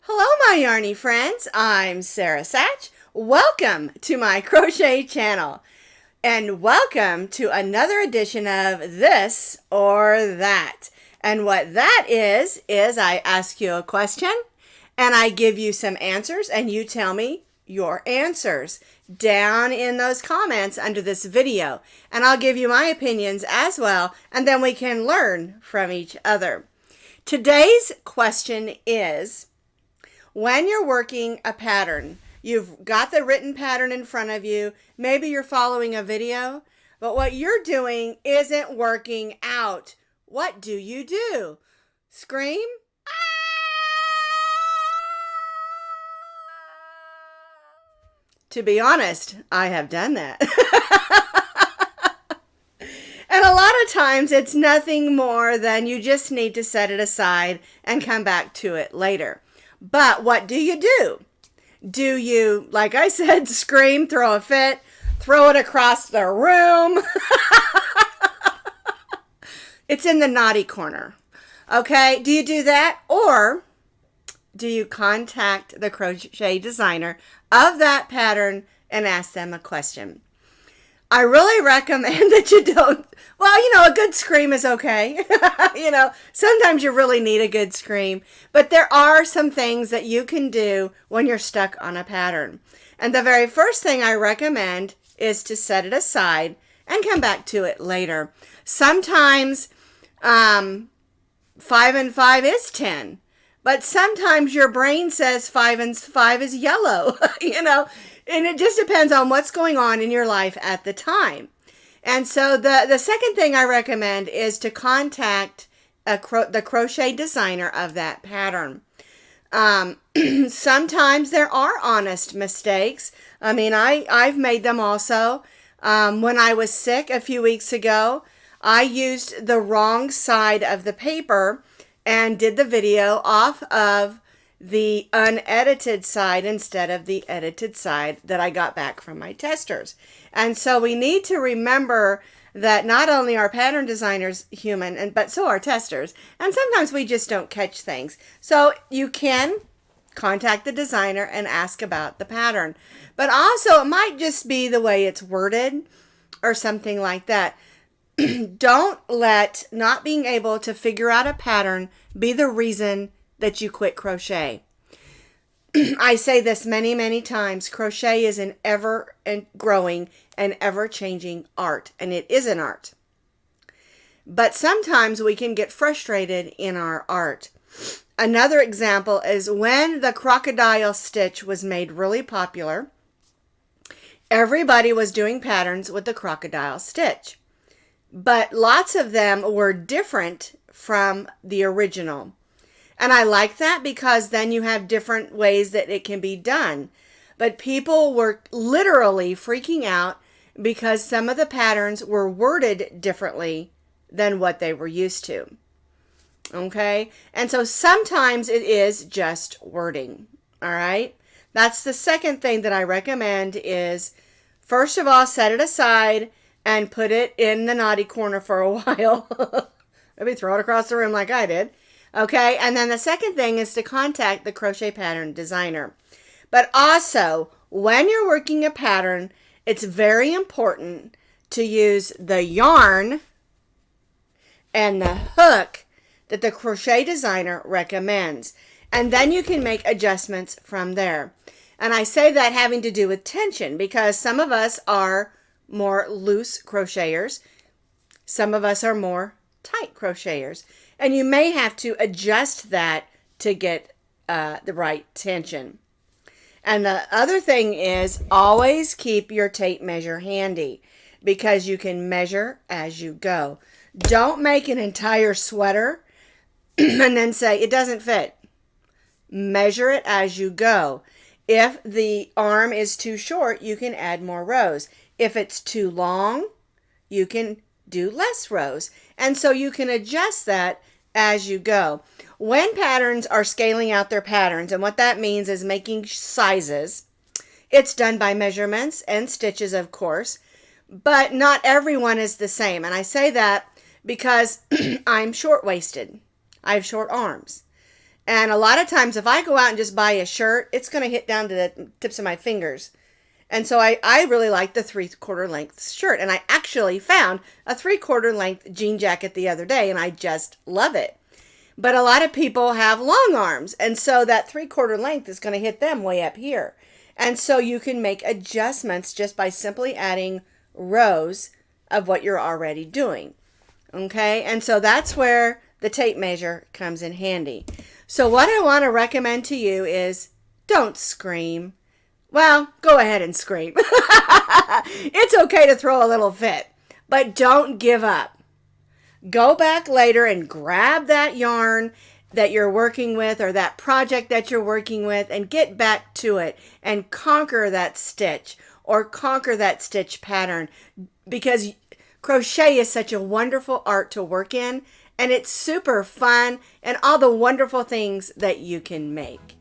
Hello, my yarny friends. I'm Sara Sach. Welcome to my crochet channel. And welcome to another edition of This or That. And what that is I ask you a question and I give you some answers and you tell me your answers down in those comments under this video. And I'll give you my opinions as well, and then we can learn from each other. Today's question is, when you're working a pattern, you've got the written pattern in front of you, maybe you're following a video, but what you're doing isn't working out. What do you do? Scream? To be honest, I have done that. And a lot of times it's nothing more than you just need to set it aside and come back to it later. But what do you do? Do you, like I said, scream, throw a fit, throw it across the room? It's in the naughty corner. Okay, do you do that? Or do you contact the crochet designer of that pattern and ask them a question? I really recommend that you don't. Well, a good scream is okay. Sometimes you really need a good scream. But there are some things that you can do when you're stuck on a pattern. And the very first thing I recommend is to set it aside and come back to it later. Sometimes 5 and 5 is 10. But sometimes your brain says 5 and 5 is yellow, and it just depends on what's going on in your life at the time. And so the second thing I recommend is to contact the crochet designer of that pattern. Sometimes there are honest mistakes. I mean, I've made them also. When I was sick a few weeks ago, I used the wrong side of the paper and did the video off of the unedited side instead of the edited side that I got back from my testers. And so we need to remember that not only are pattern designers human, but so are testers. And sometimes we just don't catch things. So you can contact the designer and ask about the pattern. But also it might just be the way it's worded or something like that. Don't let not being able to figure out a pattern be the reason that you quit crochet. I say this many, many times. Crochet is an ever growing and ever changing art, and it is an art. But sometimes we can get frustrated in our art. Another example is when the Crocodile Stitch was made really popular, everybody was doing patterns with the Crocodile Stitch. But lots of them were different from the original. And I like that because then you have different ways that it can be done. But people were literally freaking out because some of the patterns were worded differently than what they were used to. Okay? And so sometimes it is just wording. All right? That's the second thing that I recommend is, first of all, set it aside and put it in the naughty corner for a while. Maybe throw it across the room like I did. Okay, and then the second thing is to contact the crochet pattern designer. But also, when you're working a pattern, it's very important to use the yarn and the hook that the crochet designer recommends. And then you can make adjustments from there. And I say that having to do with tension because some of us are more loose crocheters. Some of us are more tight crocheters. And you may have to adjust that to get the right tension. And the other thing is always keep your tape measure handy because you can measure as you go. Don't make an entire sweater and then say it doesn't fit. Measure it as you go. If the arm is too short, you can add more rows. If it's too long, you can do less rows. And so you can adjust that as you go. When patterns are scaling out their patterns, and what that means is making sizes, it's done by measurements and stitches, of course, but not everyone is the same. And I say that because I'm short-waisted. I have short arms. And a lot of times if I go out and just buy a shirt, it's going to hit down to the tips of my fingers. And so I really like the 3/4 length shirt. And I actually found a 3/4 length jean jacket the other day, and I just love it. But a lot of people have long arms, and so that 3/4 length is going to hit them way up here. And so you can make adjustments just by simply adding rows of what you're already doing. Okay, and so that's where the tape measure comes in handy. So what I want to recommend to you is don't scream. Well, go ahead and scream. It's okay to throw a little fit, but don't give up. Go back later and grab that yarn that you're working with or that project that you're working with and get back to it and conquer that stitch or conquer that stitch pattern, because crochet is such a wonderful art to work in, and it's super fun and all the wonderful things that you can make.